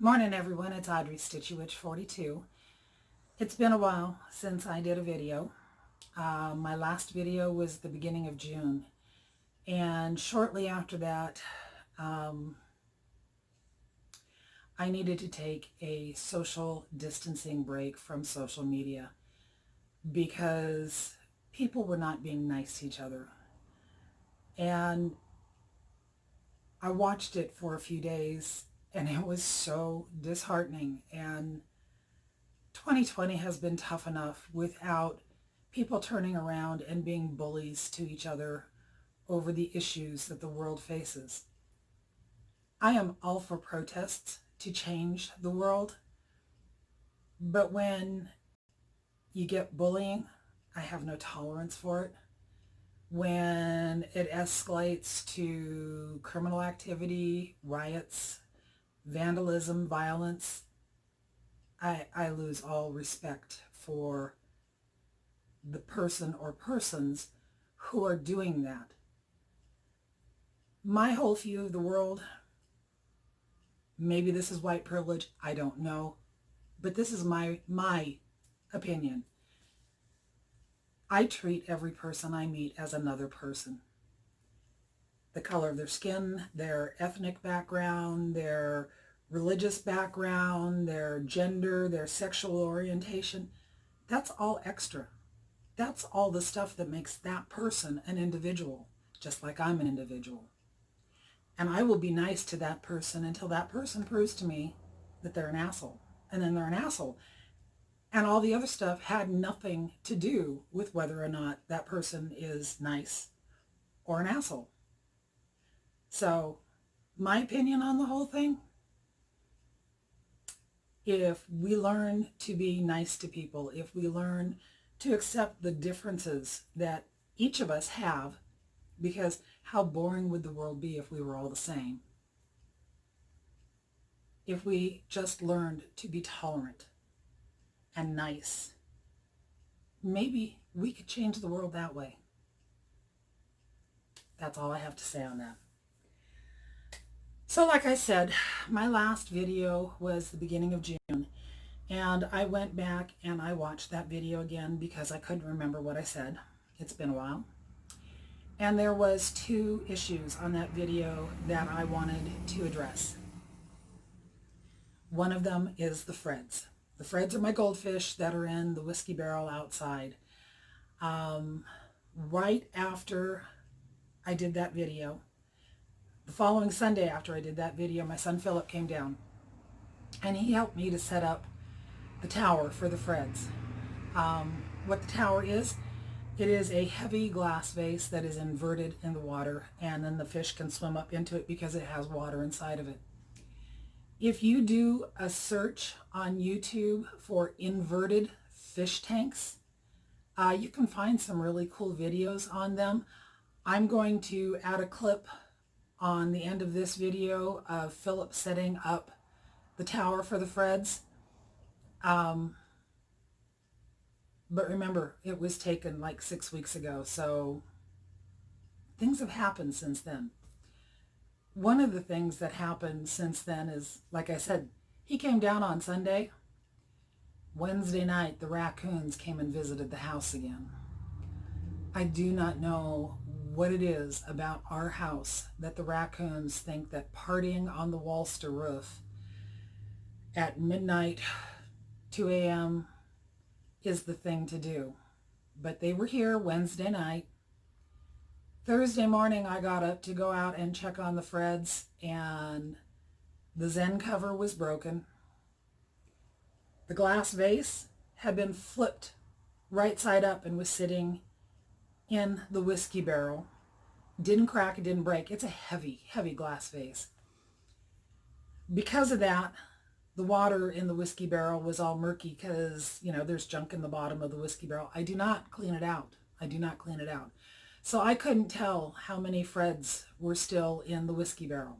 Morning everyone, it's Audrey Stitchworks 42. It's been a while since I did a video. My last video was the beginning of June, and shortly after that I needed to take a social distancing break from social media because people were not being nice to each other. And I watched it for a few days and it was so disheartening. And 2020 has been tough enough without people turning around and being bullies to each other over the issues that the world faces. I am all for protests to change the world, but when you get bullying, I have no tolerance for it. When it escalates to criminal activity, riots, vandalism, violence, I lose all respect for the person or persons who are doing that. My whole view of the world, maybe this is white privilege, I don't know, but this is my opinion. I treat every person I meet as another person. The color of their skin, their ethnic background, their religious background, their gender, their sexual orientation, that's all extra. That's all the stuff that makes that person an individual, just like I'm an individual. And I will be nice to that person until that person proves to me that they're an asshole. And then they're an asshole. And all the other stuff had nothing to do with whether or not that person is nice or an asshole. So, my opinion on the whole thing, if we learn to be nice to people, if we learn to accept the differences that each of us have, because how boring would the world be if we were all the same? If we just learned to be tolerant and nice, maybe we could change the world that way. That's all I have to say on that. So like I said, my last video was the beginning of June, and I went back and I watched that video again because I couldn't remember what I said. It's been a while. And there was two issues on that video that I wanted to address. One of them is the threads. The threads are my goldfish that are in the whiskey barrel outside. Right after I did that video, the following Sunday after I did that video, my son Philip came down and he helped me to set up the tower for the threads. What the tower is, it is a heavy glass vase that is inverted in the water, and then the fish can swim up into it because it has water inside of it. If you do a search on YouTube for inverted fish tanks, you can find some really cool videos on them. I'm going to add a clip on the end of this video of Philip setting up the tower for the threads. But remember, it was taken like 6 weeks ago, so things have happened since then. One of the things that happened since then is, like I said, he came down on Sunday. Wednesday night, the raccoons came and visited the house again. I do not know what it is about our house that the raccoons think that partying on the Walster roof at midnight, 2 a.m. is the thing to do. But they were here Wednesday night. Thursday morning, I got up to go out and check on the threads, and the Zen cover was broken. The glass vase had been flipped right side up and was sitting in the whiskey barrel. Didn't crack, it didn't break. It's a heavy, heavy glass vase. Because of that, the water in the whiskey barrel was all murky because, you know, there's junk in the bottom of the whiskey barrel. I do not clean it out. I do not clean it out. So I couldn't tell how many threads were still in the whiskey barrel.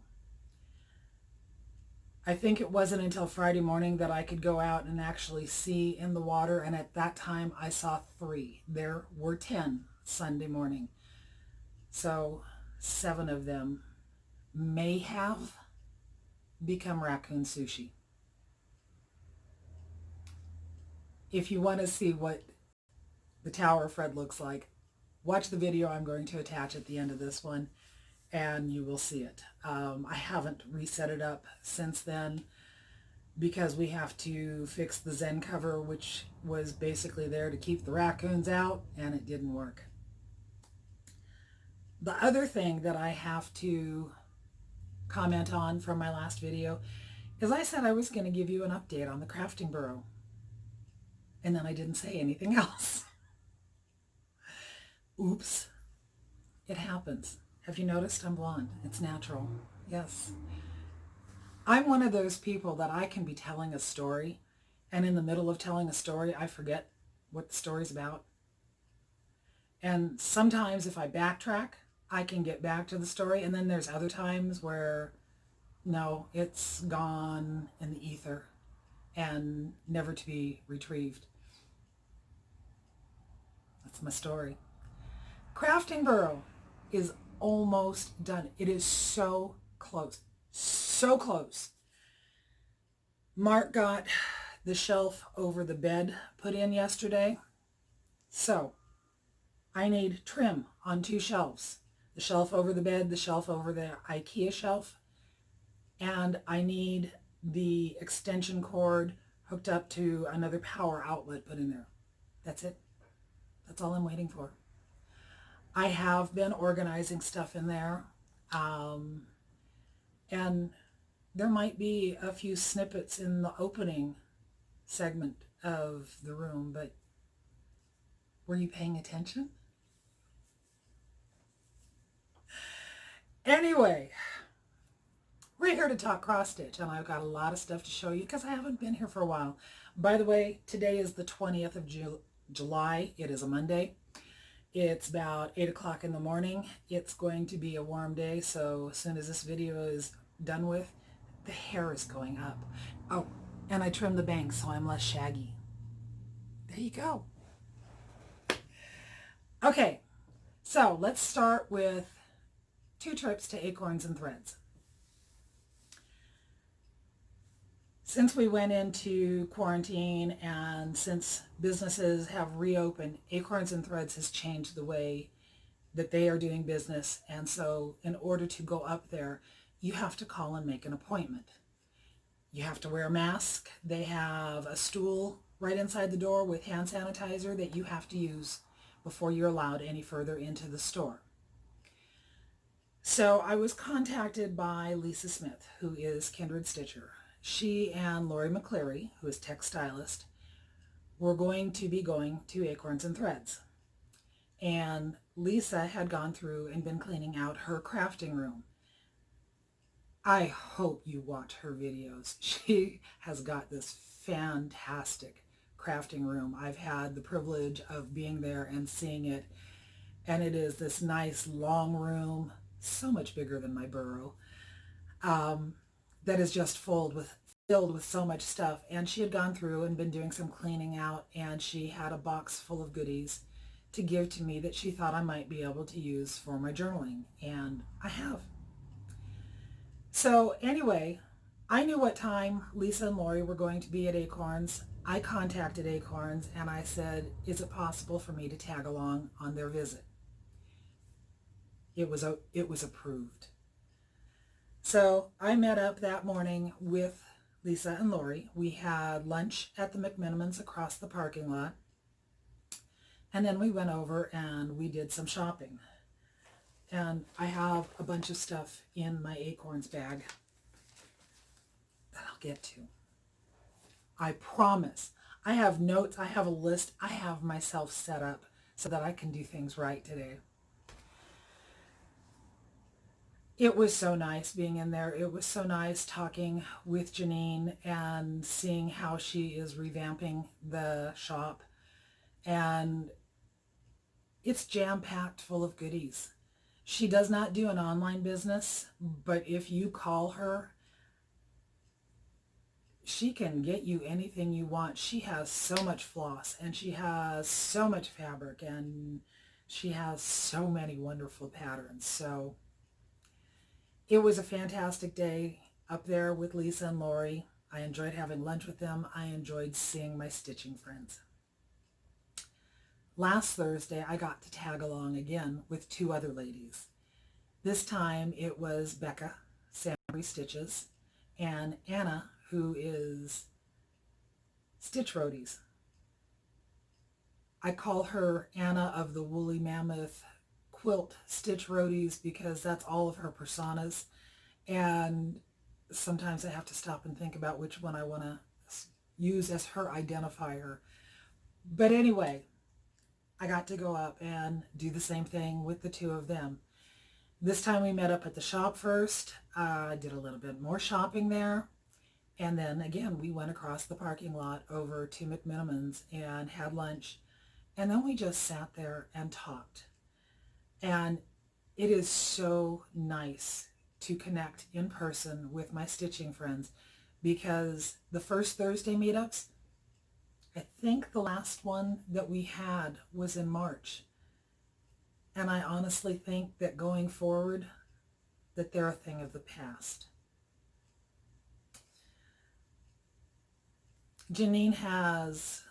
I think it wasn't until Friday morning that I could go out and actually see in the water, and at that time I saw 3. There were 10 Sunday morning. So 7 of them may have become raccoon sushi. if you want to see what the tower Fred looks like, watch the video I'm going to attach at the end of this one, and you will see it. I haven't reset it up since then because we have to fix the Zen cover, which was basically there to keep the raccoons out, and it didn't work. The other thing that I have to comment on from my last video is I said I was going to give you an update on the crafting burrow, and then I didn't say anything else. Oops. It happens. Have you noticed I'm blonde? It's natural. Yes. I'm one of those people that I can be telling a story, and in the middle of telling a story, I forget what the story's about. And sometimes if I backtrack, I can get back to the story, and then there's other times where, no, it's gone in the ether and never to be retrieved. That's my story. Crafting burrow is almost done. It is so close. So close. Mark got the shelf over the bed put in yesterday. So I need trim on 2 shelves. The shelf over the bed, the shelf over the IKEA shelf. And I need the extension cord hooked up to another power outlet put in there. That's it. That's all I'm waiting for. I have been organizing stuff in there. And there might be a few snippets in the opening segment of the room, but were you paying attention? Anyway, we're here to talk cross stitch, and I've got a lot of stuff to show you because I haven't been here for a while. By the way, today is the 20th of July. It is a Monday. It's about 8 o'clock in the morning. It's going to be a warm day, so as soon as this video is done with, the hair is going up. Oh, and I trimmed the bangs so I'm less shaggy. There you go. Okay, so let's start with 2 trips to Acorns and Threads. Since we went into quarantine and since businesses have reopened, Acorns and Threads has changed the way that they are doing business. And so in order to go up there, you have to call and make an appointment. You have to wear a mask. They have a stool right inside the door with hand sanitizer that you have to use before you're allowed any further into the store. So I was contacted by Lisa Smith, who is Kindered Stitcher. She and Lori McCleary, who is Texstylust, were going to be going to Acorns and Threads. And Lisa had gone through and been cleaning out her crafting room. I hope you watch her videos. She has got this fantastic crafting room. I've had the privilege of being there and seeing it. And it is this nice long room, so much bigger than my burrow, that is just filled with so much stuff. And she had gone through and been doing some cleaning out, and she had a box full of goodies to give to me that she thought I might be able to use for my journaling, and I have. So anyway, I knew what time Lisa and Lori were going to be at Acorns. I contacted Acorns and I said, is it possible for me to tag along on their visit? It was approved. So I met up that morning with Lisa and Lori. We had lunch at the McMenamins across the parking lot. And then we went over and we did some shopping. And I have a bunch of stuff in my Acorns bag that I'll get to. I promise. I have notes. I have a list. I have myself set up so that I can do things right today. It was so nice being in there. It was so nice talking with Janine and seeing how she is revamping the shop. And it's jam-packed full of goodies. She does not do an online business, but if you call her, she can get you anything you want. She has so much floss, and she has so much fabric, and she has so many wonderful patterns. So it was a fantastic day up there with Lisa and Lori. I enjoyed having lunch with them. I enjoyed seeing my stitching friends. last Thursday, I got to tag along again with two other ladies. This time it was Becca, Sambrie Stitches, and Anna, who is Stitch Roadies. I call her Anna of the Woolly Mammoth Quilt Stitch Roadies because that's all of her personas. And sometimes I have to stop and think about which one I want to use as her identifier. But anyway, I got to go up and do the same thing with the two of them. This time we met up at the shop first, did a little bit more shopping there, and then again we went across the parking lot over to McMenamins and had lunch, and then we just sat there and talked. And it is so nice to connect in person with my stitching friends, because the first Thursday meetups, I think the last one that we had was in March. And I honestly think that going forward, that they're a thing of the past. Janine has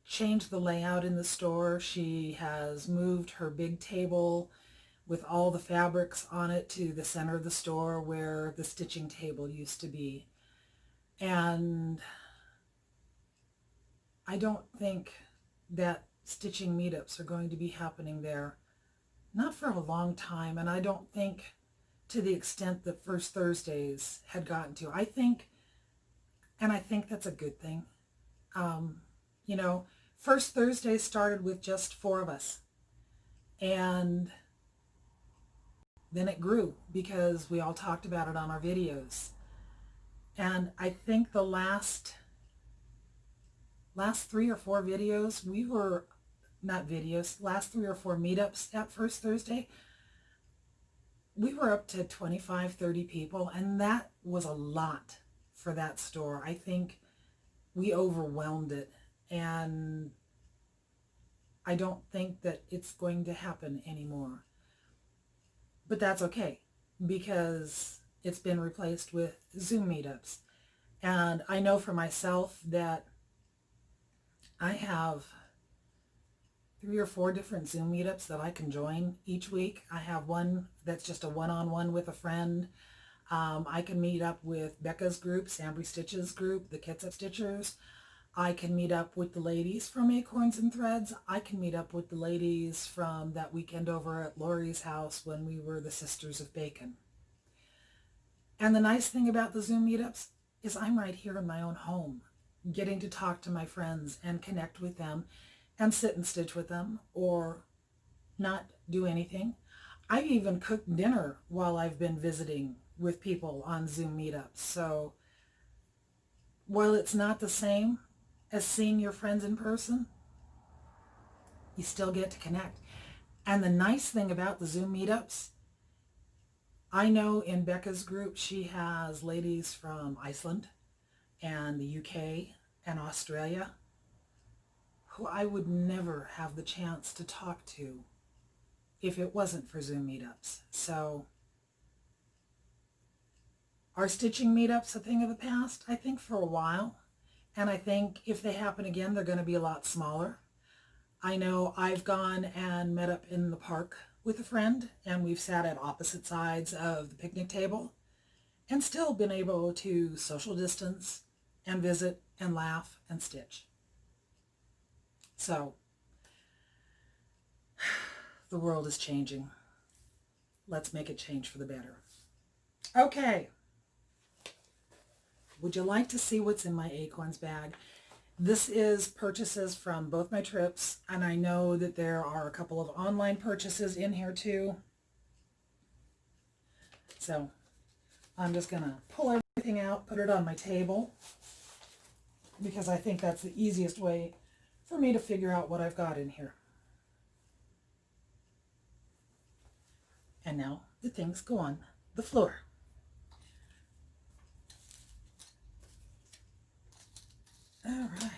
changed the layout in the store. She has moved her big table with all the fabrics on it to the center of the store where the stitching table used to be. And I don't think that stitching meetups are going to be happening there, not for a long time, and I don't think to the extent that First Thursdays had gotten to. I think that's a good thing. You know, First Thursday started with just 4 of us, and then it grew because we all talked about it on our videos. And I think the last 3 or 4 videos, last 3 or 4 meetups at First Thursday, we were up to 25, 30 people, and that was a lot for that store. I think we overwhelmed it, and I don't think that it's going to happen anymore. But that's okay, because it's been replaced with Zoom meetups. And I know for myself that I have 3 or 4 different Zoom meetups that I can join each week. I have one that's just a one-on-one with a friend. I can meet up with Becca's group, Sambrie Stitches group, the Kits Up Stitchers. I can meet up with the ladies from Acorns and Threads. I can meet up with the ladies from that weekend over at Lori's house when we were the Sisters of Bacon. And the nice thing about the Zoom meetups is I'm right here in my own home, getting to talk to my friends and connect with them and sit and stitch with them or not do anything. I've even cooked dinner while I've been visiting with people on Zoom meetups. So while it's not the same as seeing your friends in person, you still get to connect. And the nice thing about the Zoom meetups, I know in Becca's group, she has ladies from Iceland and the UK and Australia who I would never have the chance to talk to if it wasn't for Zoom meetups. So are stitching meetups a thing of the past? I think for a while. And I think if they happen again, they're going to be a lot smaller. I know I've gone and met up in the park with a friend, and we've sat at opposite sides of the picnic table and still been able to social distance and visit and laugh and stitch. So the world is changing. Let's make it change for the better. Okay. Would you like to see what's in my Acorns bag? This is purchases from both my trips, and I know that there are a couple of online purchases in here too. So I'm just going to pull everything out, put it on my table, because I think that's the easiest way for me to figure out what I've got in here. And now the things go on the floor. All right.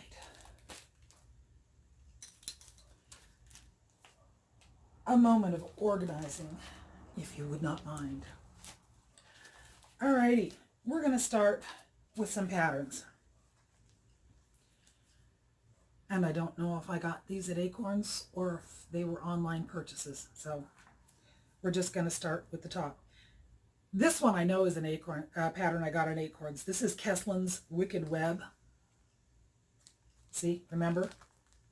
A moment of organizing, if you would not mind. All righty, we're going to start with some patterns. And I don't know if I got these at Acorns or if they were online purchases. So we're just going to start with the top. This one I know is an acorn pattern I got at Acorns. This is Keslin's Wicked Web. See, remember?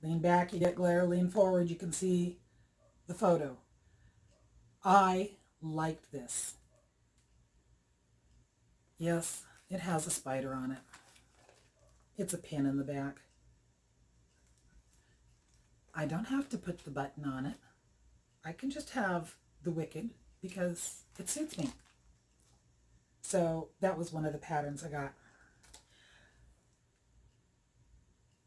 Lean back, you get glare. Lean forward, you can see the photo. I liked this. Yes, it has a spider on it. It's a pin in the back. I don't have to put the button on it. I can just have the Wicked because it suits me. So that was one of the patterns I got.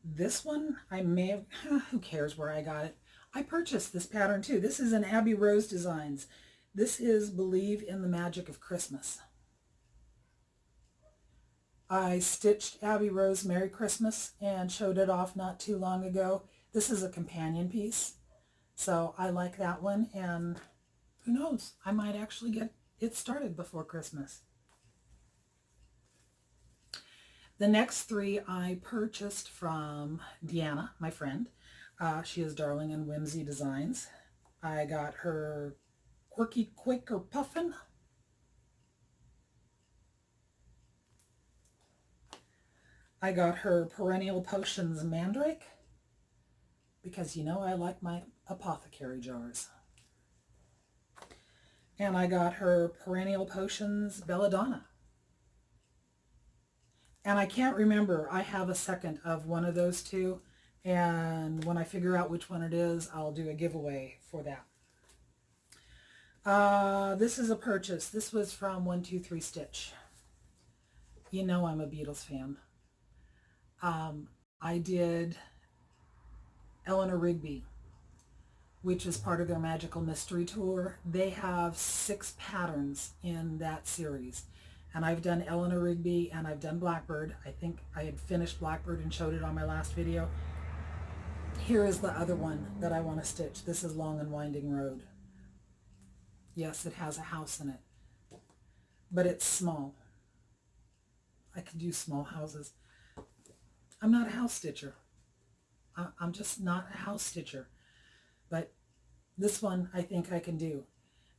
This one, I may have, who cares where I got it. I purchased this pattern too. This is an Abby Rose Designs. This is Believe in the Magic of Christmas. I stitched Abby Rose Merry Christmas and showed it off not too long ago. This is a companion piece. So I like that one, and who knows, I might actually get it started before Christmas. The next three I purchased from Deanna, my friend. She is Darling and Whimsy Designs. I got her Quirky Quaker Puffin. I got her Perennial Potions Mandrake, because you know I like my apothecary jars. And I got her Perennial Potions Belladonna. And I can't remember, I have a second of one of those two, and when I figure out which one it is, I'll do a giveaway for that. This is a purchase. This was from 123 Stitch. You know I'm a Beatles fan. I did Eleanor Rigby, which is part of their Magical Mystery Tour. They have 6 patterns in that series. And I've done Eleanor Rigby and I've done Blackbird. I think I had finished Blackbird and showed it on my last video. Here is the other one that I want to stitch. This is Long and Winding Road. Yes, it has a house in it, but it's small. I can do small houses. I'm not a house stitcher. I'm just not a house stitcher. But this one I think I can do.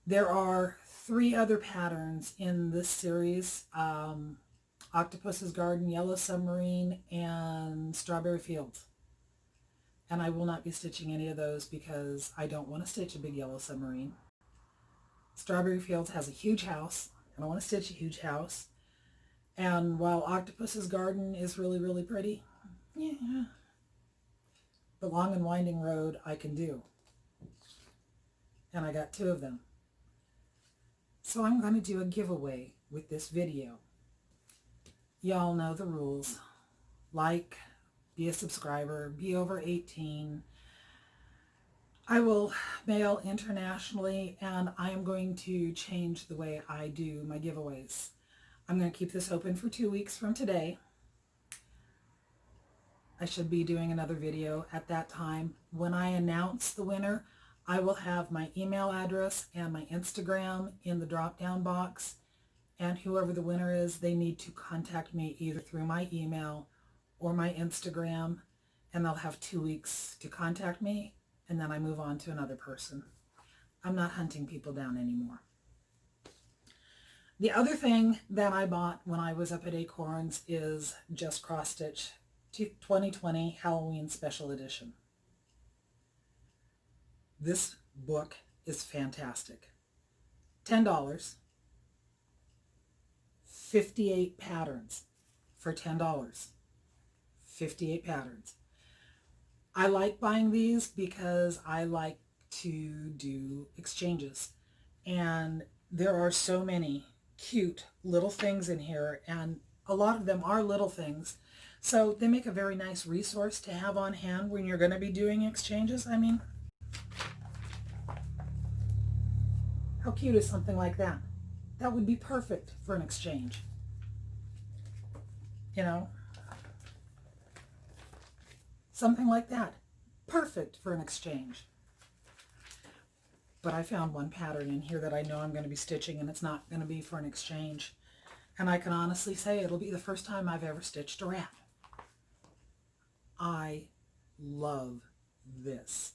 There are 3 other patterns in this series. Octopus's Garden, Yellow Submarine, and Strawberry Fields. And I will not be stitching any of those because I don't want to stitch a big yellow submarine. Strawberry Fields has a huge house. I don't want to stitch a huge house. And while Octopus's Garden is really, really pretty, yeah. The Long and Winding Road I can do. And I got 2 of them. So I'm going to do a giveaway with this video. Y'all know the rules. Like, be a subscriber, be over 18. I will mail internationally, and I am going to change the way I do my giveaways. I'm going to keep this open for 2 weeks from today. I should be doing another video at that time. When I announce the winner, I will have my email address and my Instagram in the drop-down box. And whoever the winner is, they need to contact me either through my email or my Instagram. And they'll have 2 weeks to contact me, and then I move on to another person. I'm not hunting people down anymore. The other thing that I bought when I was up at Acorns is Just Cross Stitch 2020 Halloween Special Edition. This book is fantastic. $10. 58 patterns for $10. 58 patterns. I like buying these because I like to do exchanges. And there are so many cute little things in here, and a lot of them are little things. So they make a very nice resource to have on hand when you're going to be doing exchanges. I mean, how cute is something like that? That would be perfect for an exchange. You know? Something like that. Perfect for an exchange. But I found one pattern in here that I know I'm going to be stitching, and it's not going to be for an exchange. And I can honestly say it'll be the first time I've ever stitched a rat. I love this.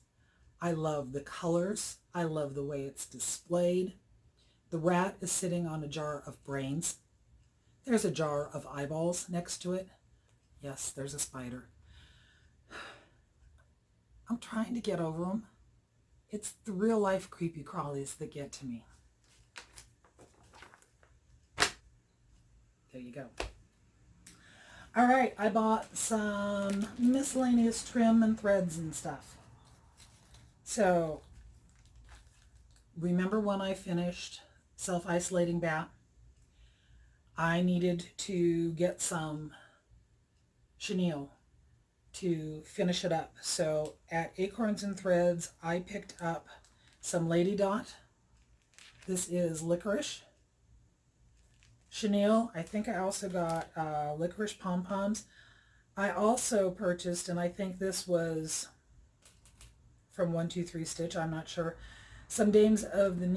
I love the colors. I love the way it's displayed. The rat is sitting on a jar of brains. There's a jar of eyeballs next to it. Yes, there's a spider. I'm trying to get over them. It's the real life creepy crawlies that get to me. There you go. All right, I bought some miscellaneous trim and threads and stuff. So, remember when I finished self-isolating Bat? I needed to get some chenille to finish it up. So at Acorns and Threads, I picked up some Lady Dot. This is licorice chenille. I think I also got licorice pom-poms. I also purchased, and I think this was from 123 Stitch, I'm not sure, some Dames of the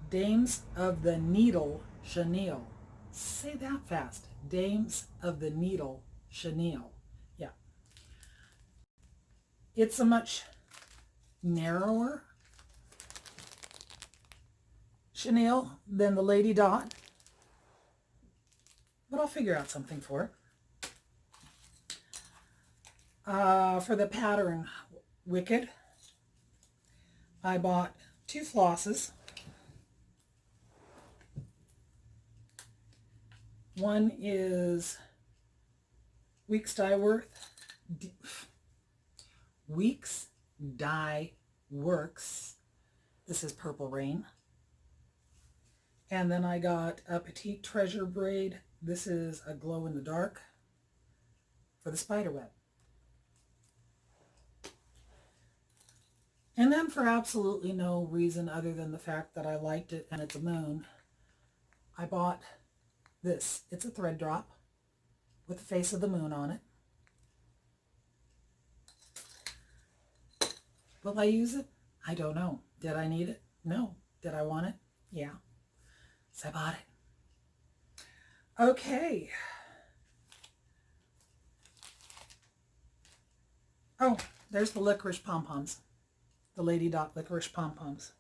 Needle chenille. Say that fast. Dames of the Needle chenille. Yeah. It's a much narrower chenille than the Lady Dot, but I'll figure out something for it. For the pattern Wicked, I bought 2 flosses. One is Weeks Dye Works. This is Purple Rain. And then I got a Petite Treasure braid. This is a glow in the dark for the spider web. And then for absolutely no reason other than the fact that I liked it and it's a moon, I bought this. It's a thread drop with the face of the moon on it. Will I use it? I don't know. Did I need it? No. Did I want it? Yeah. So I bought it. Okay. Oh, there's the licorice pom-poms. The Lady Dot licorice pom-poms.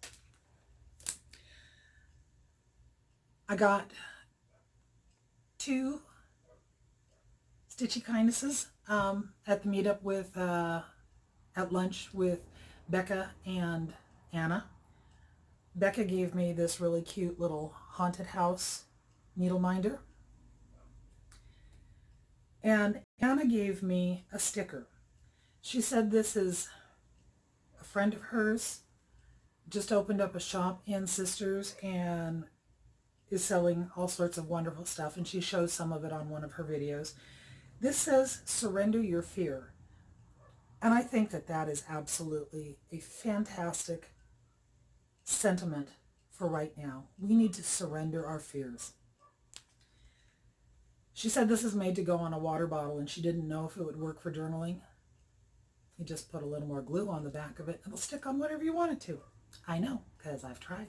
I got 2 Stitchy Kindnesses at the meetup with, at lunch with Becca and Anna. Becca gave me this really cute little haunted house needle minder. And Anna gave me a sticker. She said this is a friend of hers, just opened up a shop in Sisters and is selling all sorts of wonderful stuff, and she shows some of it on one of her videos. This says, surrender your fear. And I think that that is absolutely a fantastic sentiment for right now. We need to surrender our fears. She said this is made to go on a water bottle, and she didn't know if it would work for journaling. You just put a little more glue on the back of it, and it'll stick on whatever you want it to. I know, because I've tried.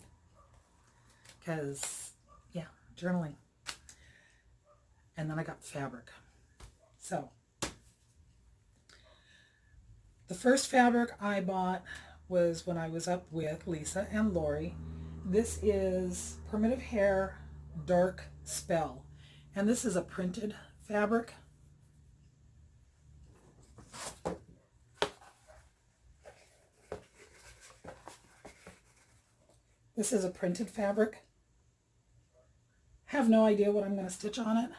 Because, yeah, journaling. And then I got fabric. So, the first fabric I bought was when I was up with Lisa and Lori. This is Primitive Hair Dark Spell. And this is a printed fabric. This is a printed fabric. Have no idea what I'm going to stitch on it,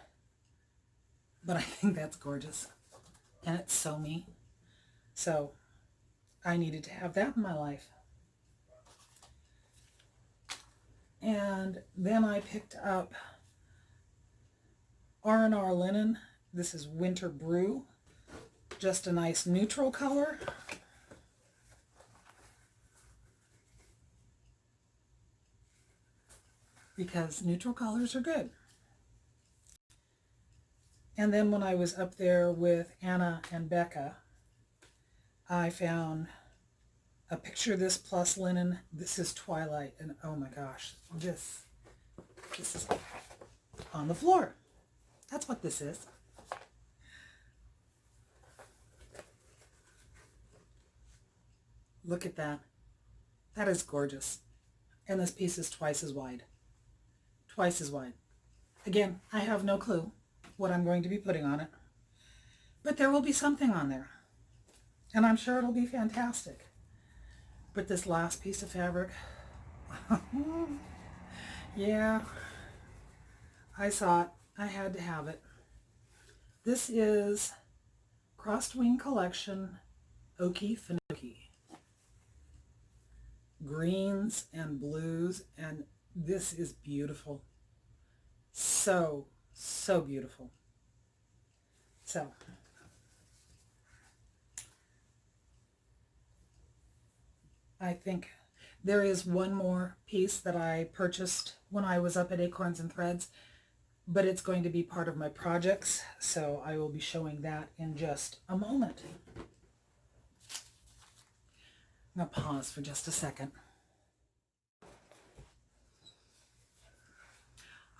but I think that's gorgeous. And it's so me. So I needed to have that in my life. And then I picked up R&R linen. This is Winter Brew. Just a nice neutral color. Because neutral colors are good. And then when I was up there with Anna and Becca, I found a picture of this plus linen. This is Twilight, and oh my gosh, this is on the floor. That's what this is. Look at that. That is gorgeous. And this piece is twice as wide. Twice as wide. Again, I have no clue what I'm going to be putting on it, but there will be something on there, and I'm sure it'll be fantastic. But this last piece of fabric, yeah, I saw it. I had to have it. This is Crossed Wing Collection Okie Finoki. Greens and blues, and this is beautiful. So, so beautiful. So, I think there is one more piece that I purchased when I was up at Acorns Threads, but it's going to be part of my projects, so I will be showing that in just a moment. I'm going to pause for just a second.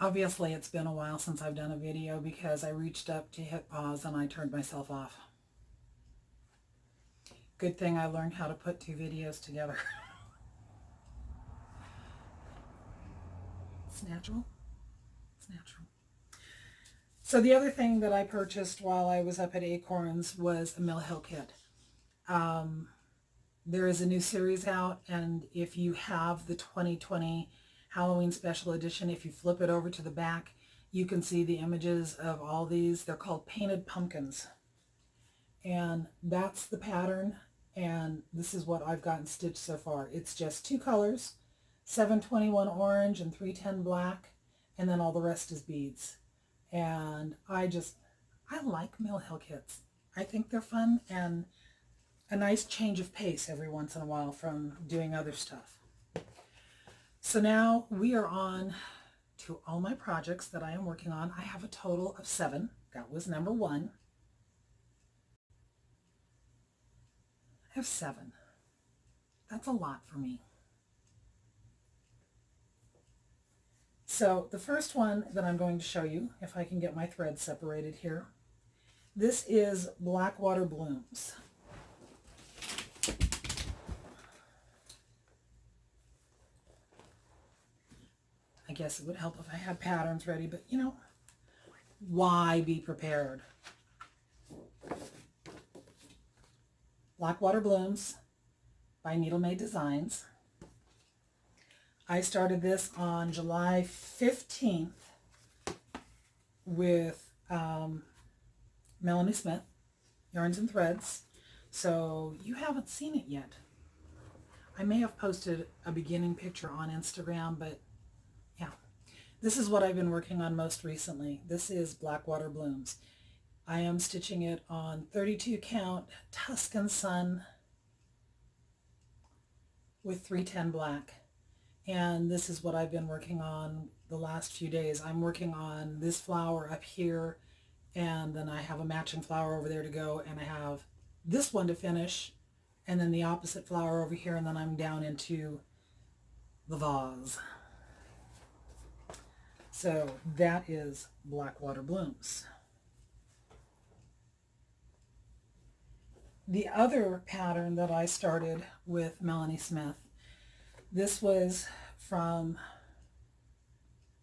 Obviously, it's been a while since I've done a video because I reached up to hit pause and I turned myself off. Good thing I learned how to put two videos together. It's natural. It's natural. So the other thing that I purchased while I was up at Acorns was a Mill Hill kit. There is a new series out, and if you have the 2020 Halloween Special Edition, if you flip it over to the back, you can see the images of all these. They're called Painted Pumpkins. And that's the pattern, and this is what I've gotten stitched so far. It's just two colors, 721 orange and 310 black, and then all the rest is beads. And I like Mill Hill kits. I think they're fun and a nice change of pace every once in a while from doing other stuff. So now we are on to all my projects that I am working on. I have a total of 7. That was number 1. I have 7. That's a lot for me. So the first one that I'm going to show you, if I can get my thread separated here, this is Blackwater Blooms. I guess it would help if I had patterns ready, but you know, why be prepared? Blackwater Blooms by Neddlemade Designs. I started this on July 15th with Melanie Smith Yarns and Threads, so you haven't seen it yet. I may have posted a beginning picture on Instagram, but yeah, this is what I've been working on most recently. This is Blackwater Blooms. I am stitching it on 32 count Tuscan Sun with 310 black. And this is what I've been working on the last few days. I'm working on this flower up here, and then I have a matching flower over there to go, and I have this one to finish, and then the opposite flower over here, and then I'm down into the vase. So that is Blackwater Blooms. The other pattern that I started with Melanie Smith, this was from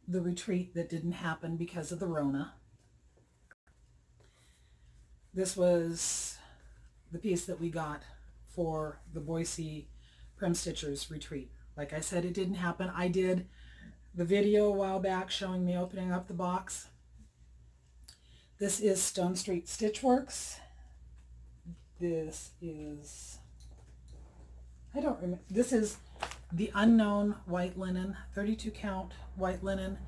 the retreat that didn't happen because of the Rona. This was the piece that we got for the Boise Prim Stitchers retreat. Like I said, it didn't happen. I did the video a while back showing me opening up the box. This is Stone Street Stitchworks. This is, I don't remember, this is the Unknown white linen, 32 count white linen,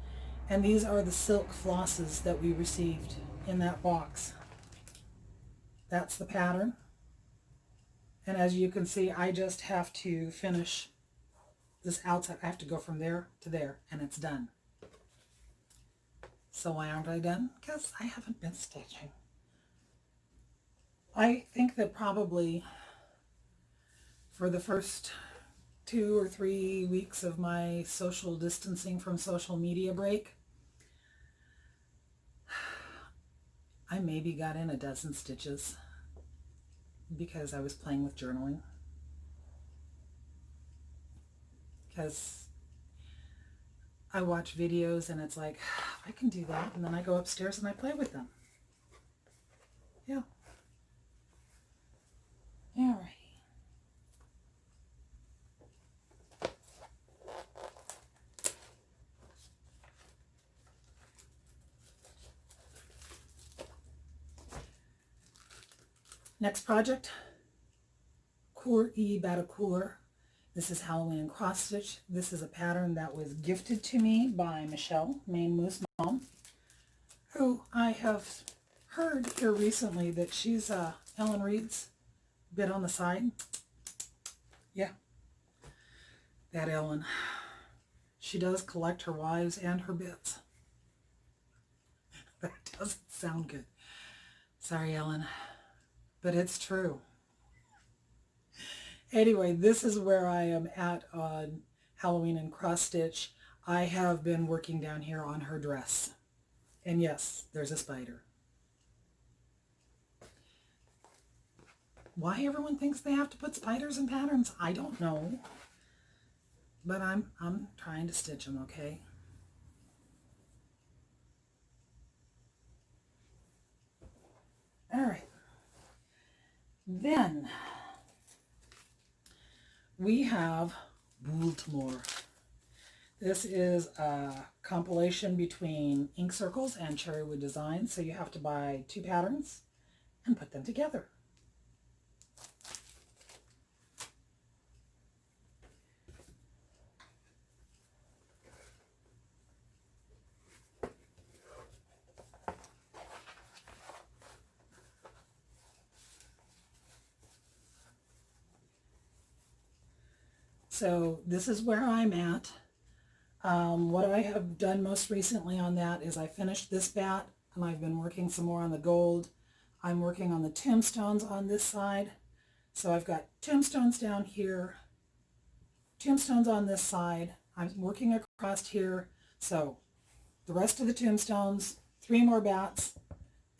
and these are the silk flosses that we received in that box. That's the pattern, and as you can see, I just have to finish this outside. I have to go from there to there, and it's done. So why aren't I done? Because I haven't been stitching. I think that probably for the first 2 or 3 weeks of my social distancing from social media break, I maybe got in a dozen stitches because I was playing with journaling. because I watch videos and it's like, I can do that. And then I go upstairs and I play with them. Yeah. All right. Next project, Coure Baticoure. This is Halloween and cross stitch. This is a pattern that was gifted to me by Michelle, Maine Moose Mom, who I have heard here recently that she's Ellen Reed's bit on the side. Yeah, that Ellen. She does collect her wives and her bits. That doesn't sound good. Sorry, Ellen. But it's true. Anyway, this is where I am at on Halloween and cross stitch. I have been working down here on her dress. And yes, there's a spider. Why everyone thinks they have to put spiders in patterns, I don't know. But I'm trying to stitch them, okay? All right. Then we have ltimore. This is a compilation between Ink Circles and Cherrywood Designs, so you have to buy 2 patterns and put them together. So this is where I'm at. What I have done most recently on that is I finished this bat and I've been working some more on the gold. I'm working on the tombstones on this side. So I've got tombstones down here, tombstones on this side. I'm working across here. So the rest of the tombstones, 3 more bats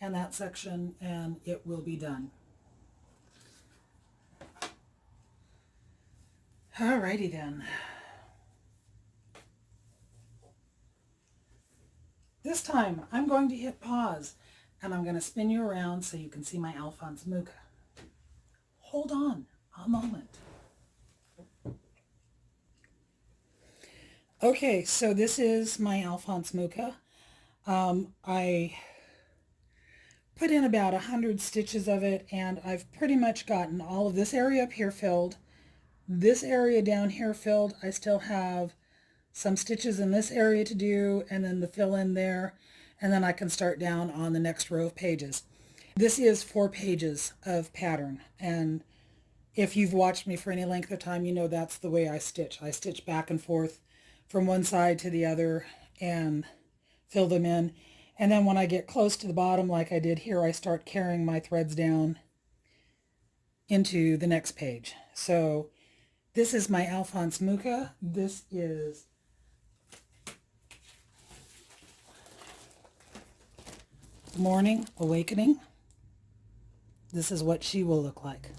and that section, and it will be done. Alrighty then. This time I'm going to hit pause and I'm going to spin you around so you can see my Alphonse Mucha. Hold on a moment. Okay, so this is my Alphonse Mucha. I put in about 100 stitches of it and I've pretty much gotten all of this area up here filled. This area down here filled. I still have some stitches in this area to do and then the fill in there, and then I can start down on the next row of pages. This is 4 pages of pattern, and if you've watched me for any length of time, you know that's the way I stitch. I stitch back and forth from one side to the other and fill them in, and then when I get close to the bottom like I did here, I start carrying my threads down into the next page. So this is my Alphonse Mucha. This is Morning Awakening. This is what she will look like.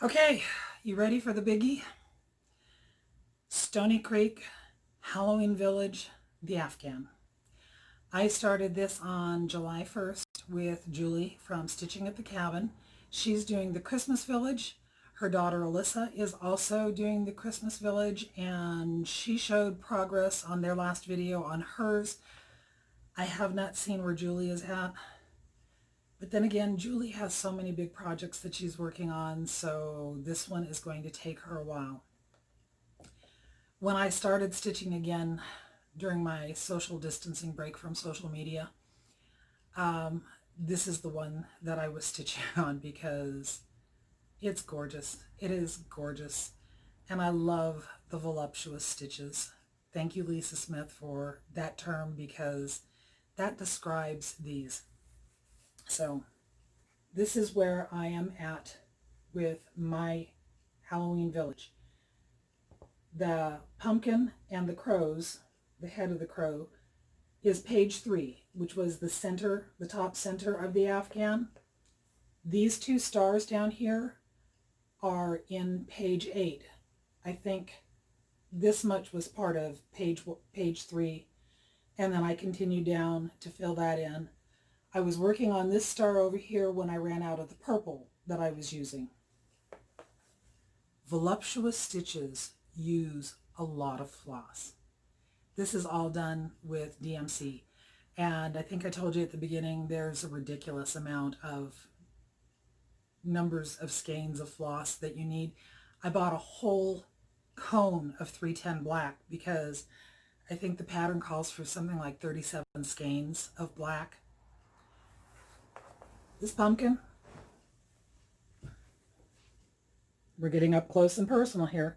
Okay, you ready for the biggie? Stoney Creek, Halloween Village, the Afghan. I started this on July 1st with Julie from Stitching at the Cabin. She's doing the Christmas Village. Her daughter Alyssa is also doing the Christmas Village, and she showed progress on their last video on hers. I have not seen where Julie is at. But then again, Julie has so many big projects that she's working on, so this one is going to take her a while. When I started stitching again during my social distancing break from social media, this is the one that I was stitching on because it's gorgeous. It is gorgeous. And I love the voluptuous stitches. Thank you, Lisa Smith, for that term because that describes these. So this is where I am at with my Halloween Village. The pumpkin and the crows, the head of the crow, is page 3, which was the center, the top center of the afghan. These 2 stars down here are in page 8. I think this much was part of page 3, and then I continued down to fill that in. I was working on this star over here when I ran out of the purple that I was using. Voluptuous stitches use a lot of floss. This is all done with DMC, and I think I told you at the beginning there's a ridiculous amount of numbers of skeins of floss that you need. I bought a whole cone of 310 black because I think the pattern calls for something like 37 skeins of black. This pumpkin, we're getting up close and personal here.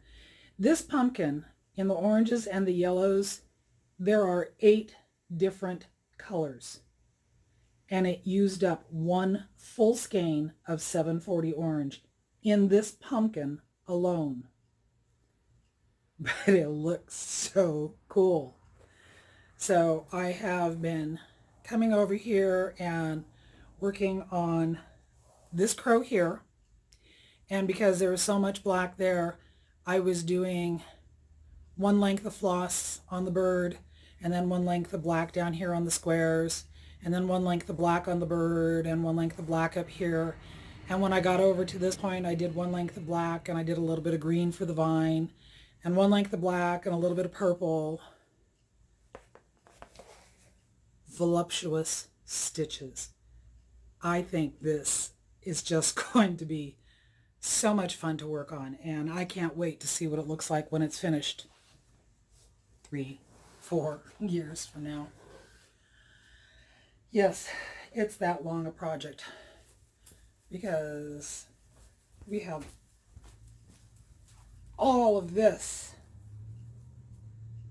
This pumpkin, in the oranges and the yellows, there are 8 different colors, and it used up 1 full skein of 740 orange in this pumpkin alone. But it looks so cool. So I have been coming over here and working on this crow here, and because there was so much black there, I was doing 1 length of floss on the bird, and then 1 length of black down here on the squares, and then 1 length of black on the bird, and 1 length of black up here. And when I got over to this point, I did 1 length of black, and I did a little bit of green for the vine, and 1 length of black, and a little bit of purple. Voluptuous stitches. I think this is just going to be so much fun to work on, and I can't wait to see what it looks like when it's finished 3-4 years from now. Yes, it's that long a project because we have all of this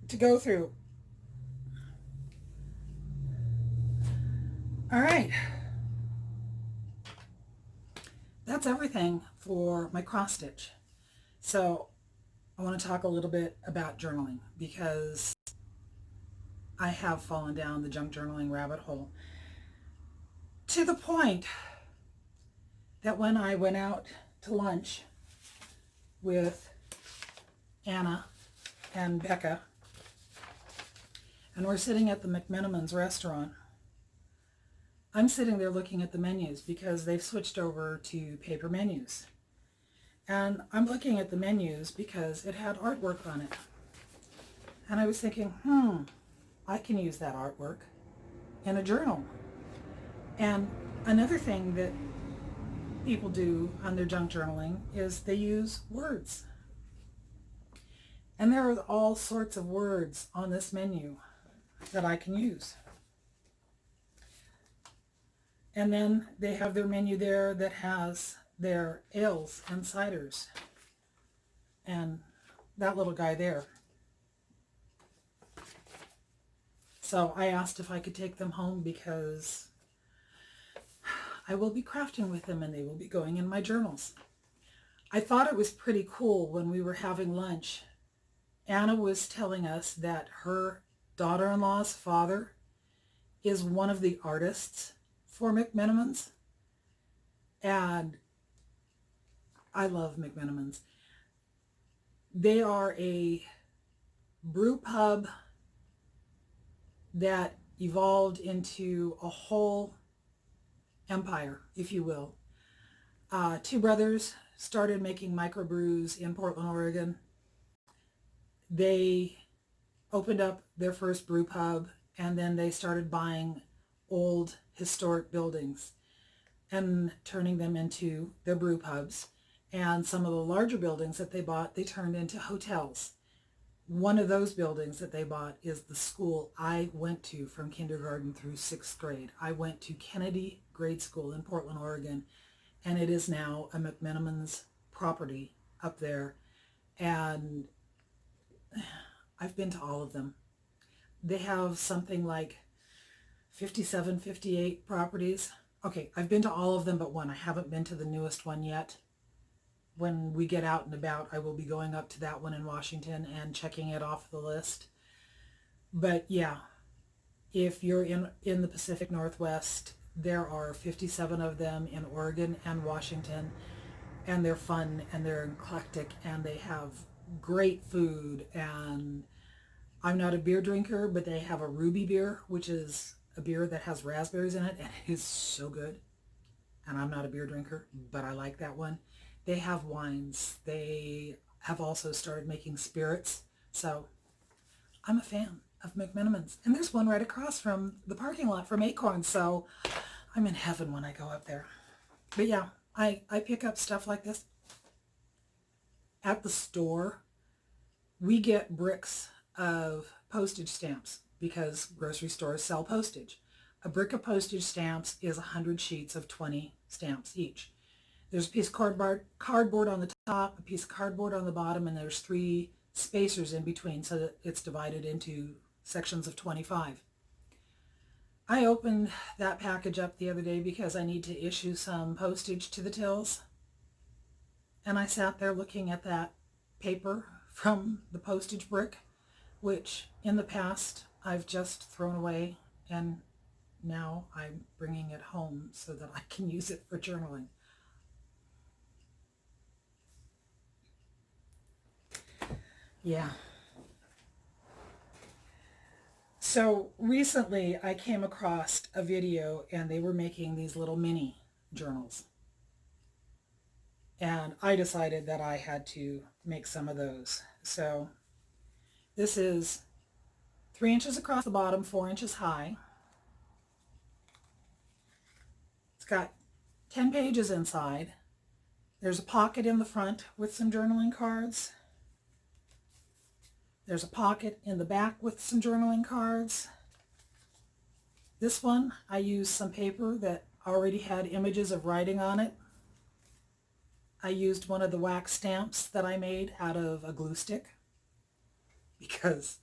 to go through. All right. That's everything for my cross stitch. So I want to talk a little bit about journaling because I have fallen down the junk journaling rabbit hole to the point that when I went out to lunch with Anna and Becca, and we're sitting at the McMenamins restaurant, I'm sitting there looking at the menus because they've switched over to paper menus. And I'm looking at the menus because it had artwork on it. And I was thinking, I can use that artwork in a journal. And another thing that people do on their junk journaling is they use words. And there are all sorts of words on this menu that I can use. And then they have their menu there that has their ales and ciders. And that little guy there. So I asked if I could take them home because I will be crafting with them and they will be going in my journals. I thought it was pretty cool when we were having lunch. Anna was telling us that her daughter-in-law's father is one of the artists for McMenamins, and I love McMenamins. They are a brew pub that evolved into a whole empire, if you will. 2 brothers started making microbrews in Portland, Oregon. They opened up their first brew pub, and then they started buying old historic buildings and turning them into their brew pubs. And some of the larger buildings that they bought, they turned into hotels. One of those buildings that they bought is the school I went to from kindergarten through 6th grade. I went to Kennedy Grade School in Portland, Oregon, and it is now a McMenamins property up there. And I've been to all of them. They have something like 57, 58 properties. Okay, I've been to all of them but one. I haven't been to the newest one yet. When we get out and about, I will be going up to that one in Washington and checking it off the list. But yeah, If you're in the Pacific Northwest, there are 57 of them in Oregon and Washington, and they're fun and they're eclectic and they have great food. And I'm not a beer drinker, but they have a ruby beer, which is a beer that has raspberries in it, and it is so good. And I'm not a beer drinker, but I like that one. They have wines. They have also started making spirits. So I'm a fan of McMenamins. And there's one right across from the parking lot from Acorns. So I'm in heaven when I go up there. But yeah, I pick up stuff like this. At the store, we get bricks of postage stamps because grocery stores sell postage. A brick of postage stamps is 100 sheets of 20 stamps each. There's a piece of cardboard on the top, a piece of cardboard on the bottom, and there's 3 spacers in between so that it's divided into sections of 25. I opened that package up the other day because I need to issue some postage to the tills. And I sat there looking at that paper from the postage brick, which in the past I've just thrown away, and now I'm bringing it home so that I can use it for journaling. Yeah. So recently I came across a video and they were making these little mini journals. And I decided that I had to make some of those. So this is 3 inches across the bottom, 4 inches high. It's got 10 pages inside. There's a pocket in the front with some journaling cards. There's a pocket in the back with some journaling cards. This one, I used some paper that already had images of writing on it. I used one of the wax stamps that I made out of a glue stick because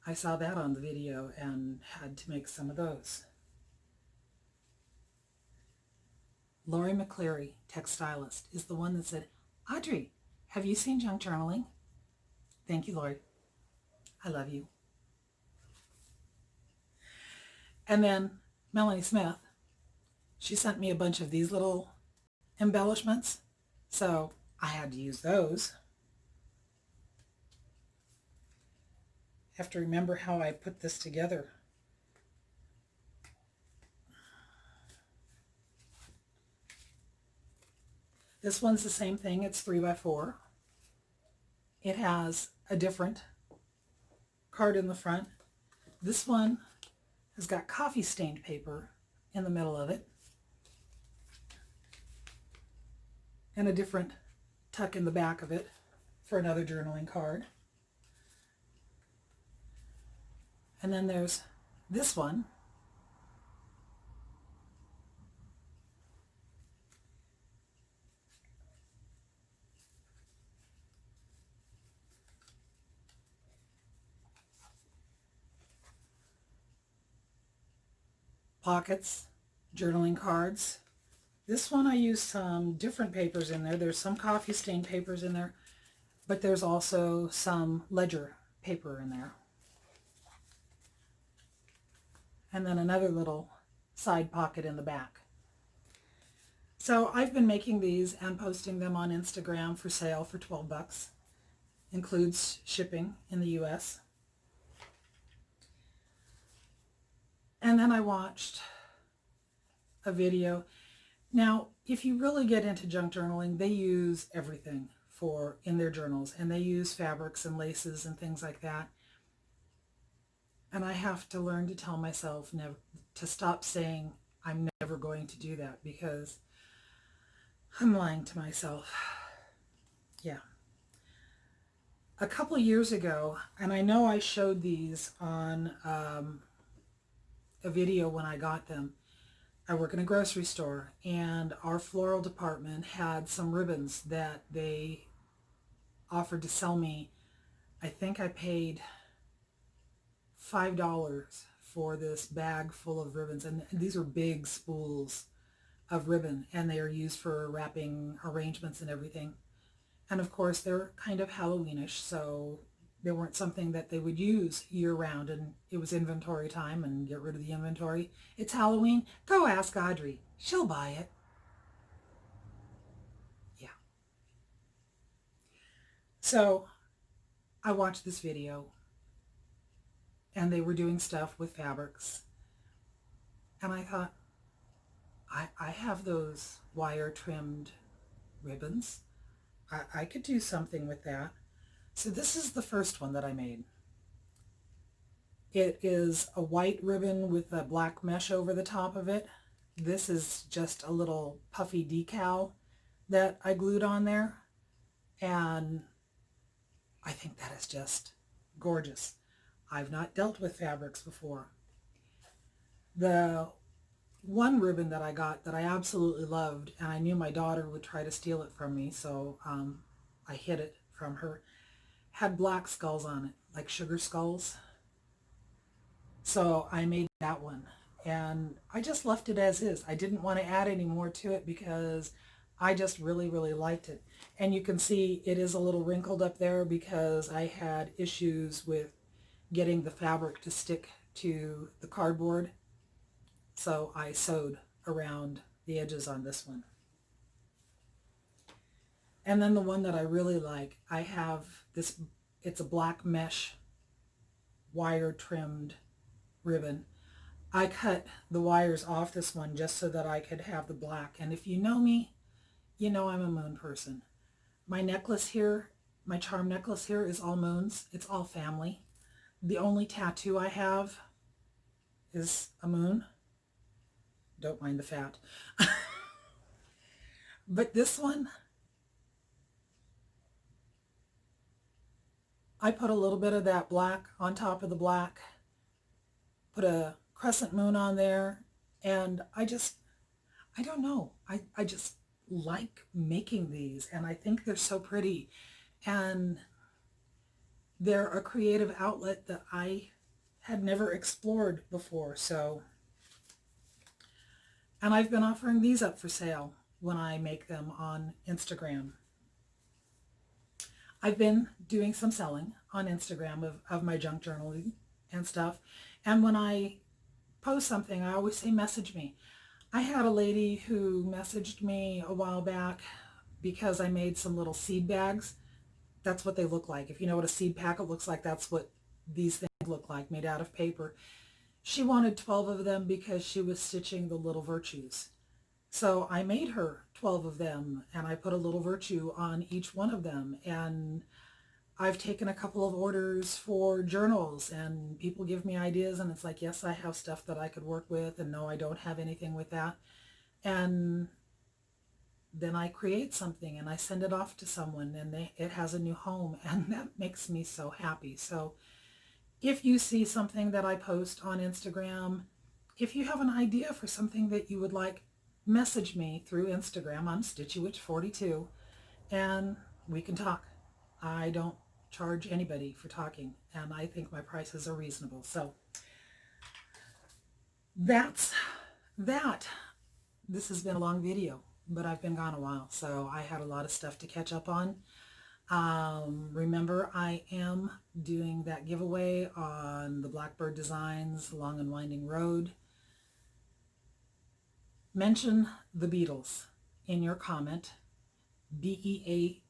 I saw that on the video and had to make some of those. Lori McCleary, Texstylust, is the one that said, "Audrey, have you seen junk journaling?" Thank you, Lori. I love you. And then Melanie Smith, she sent me a bunch of these little embellishments, so I had to use those. I have to remember how I put this together. This one's the same thing. It's 3x4. It has a different card in the front. This one has got coffee stained paper in the middle of it and a different tuck in the back of it for another journaling card. And then there's this one. Pockets, journaling cards. This one I used some different papers in there. There's some coffee stained papers in there, but there's also some ledger paper in there. And then another little side pocket in the back. So I've been making these and posting them on Instagram for sale for 12 bucks. Includes shipping in the US. And then I watched a video. Now, if you really get into junk journaling, they use everything in their journals, and they use fabrics and laces and things like that. And I have to learn to tell myself never to stop saying I'm never going to do that, because I'm lying to myself. Yeah. A couple years ago, and I know I showed these on a video when I got them. I work in a grocery store, and our floral department had some ribbons that they offered to sell me. I think I paid $5 for this bag full of ribbons, and these are big spools of ribbon, and they are used for wrapping arrangements and everything. And of course they're kind of Halloweenish, so They weren't something that they would use year round, and it was inventory time and get rid of the inventory. It's Halloween. Go ask Audrey. She'll buy it. Yeah. So I watched this video and they were doing stuff with fabrics. And I thought, I have those wire trimmed ribbons. I could do something with that. So this is the first one that I made. It is a white ribbon with a black mesh over the top of it. This is just a little puffy decal that I glued on there. And I think that is just gorgeous. I've not dealt with fabrics before. The one ribbon that I got that I absolutely loved, and I knew my daughter would try to steal it from me, so I hid it from her, had black skulls on it, like sugar skulls. So I made that one, and I just left it as is. I didn't want to add any more to it because I just really, really liked it. And you can see it is a little wrinkled up there because I had issues with getting the fabric to stick to the cardboard. So I sewed around the edges on this one. And then the one that I really like, I have this, it's a black mesh wire trimmed ribbon. I cut the wires off this one just so that I could have the black. And if you know me, you know I'm a moon person. My necklace here, my charm necklace here is all moons. It's all family. The only tattoo I have is a moon. Don't mind the fat. But this one, I put a little bit of that black on top of the black, put a crescent moon on there, and I don't know. I just like making these, and I think they're so pretty. And they're a creative outlet that I had never explored before, so... And I've been offering these up for sale when I make them on Instagram. I've been doing some selling on Instagram of my junk journaling and stuff. And when I post something, I always say, message me. I had a lady who messaged me a while back because I made some little seed bags. That's what they look like. If you know what a seed packet looks like, that's what these things look like, made out of paper. She wanted 12 of them because she was stitching the little virtues. So I made her 12 of them, and I put a little virtue on each one of them. And I've taken a couple of orders for journals, and people give me ideas, and it's like, yes, I have stuff that I could work with, and no, I don't have anything with that. And then I create something, and I send it off to someone, and it has a new home, and that makes me so happy. So if you see something that I post on Instagram, if you have an idea for something that you would like, message me through Instagram. I'm Stitchywitch42, and we can talk. I don't charge anybody for talking, and I think my prices are reasonable. So that's that. This has been a long video, but I've been gone a while, so I had a lot of stuff to catch up on. Remember, I am doing that giveaway on the Blackbird Designs Long and Winding Road. Mention the Beatles in your comment, Beatles.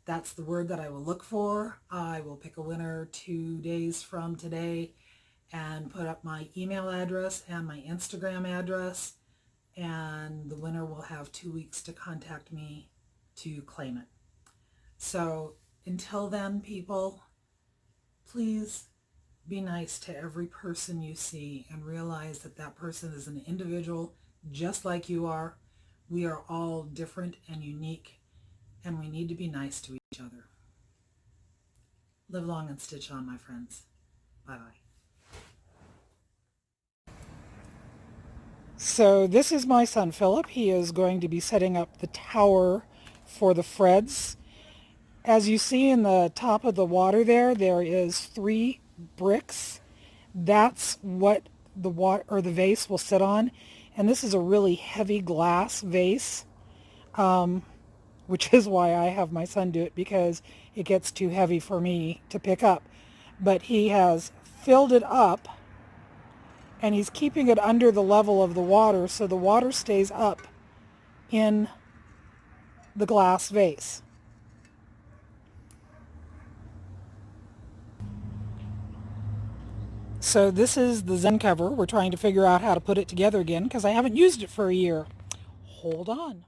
That's the word that I will look for. I will pick a winner 2 days from today and put up my email address and my Instagram address, and the winner will have 2 weeks to contact me to claim it. So until then, people, please be nice to every person you see and realize that that person is an individual just like you are. We are all different and unique, and we need to be nice to each other. Live long and stitch on, my friends. Bye-bye. So this is my son Philip. He is going to be setting up the tower for the Threads. As you see in the top of the water there is 3 bricks. That's what the water or the vase will sit on. And this is a really heavy glass vase. which is why I have my son do it, because it gets too heavy for me to pick up. But he has filled it up, and he's keeping it under the level of the water so the water stays up in the glass vase. So this is the Zen cover. We're trying to figure out how to put it together again because I haven't used it for a year. Hold on.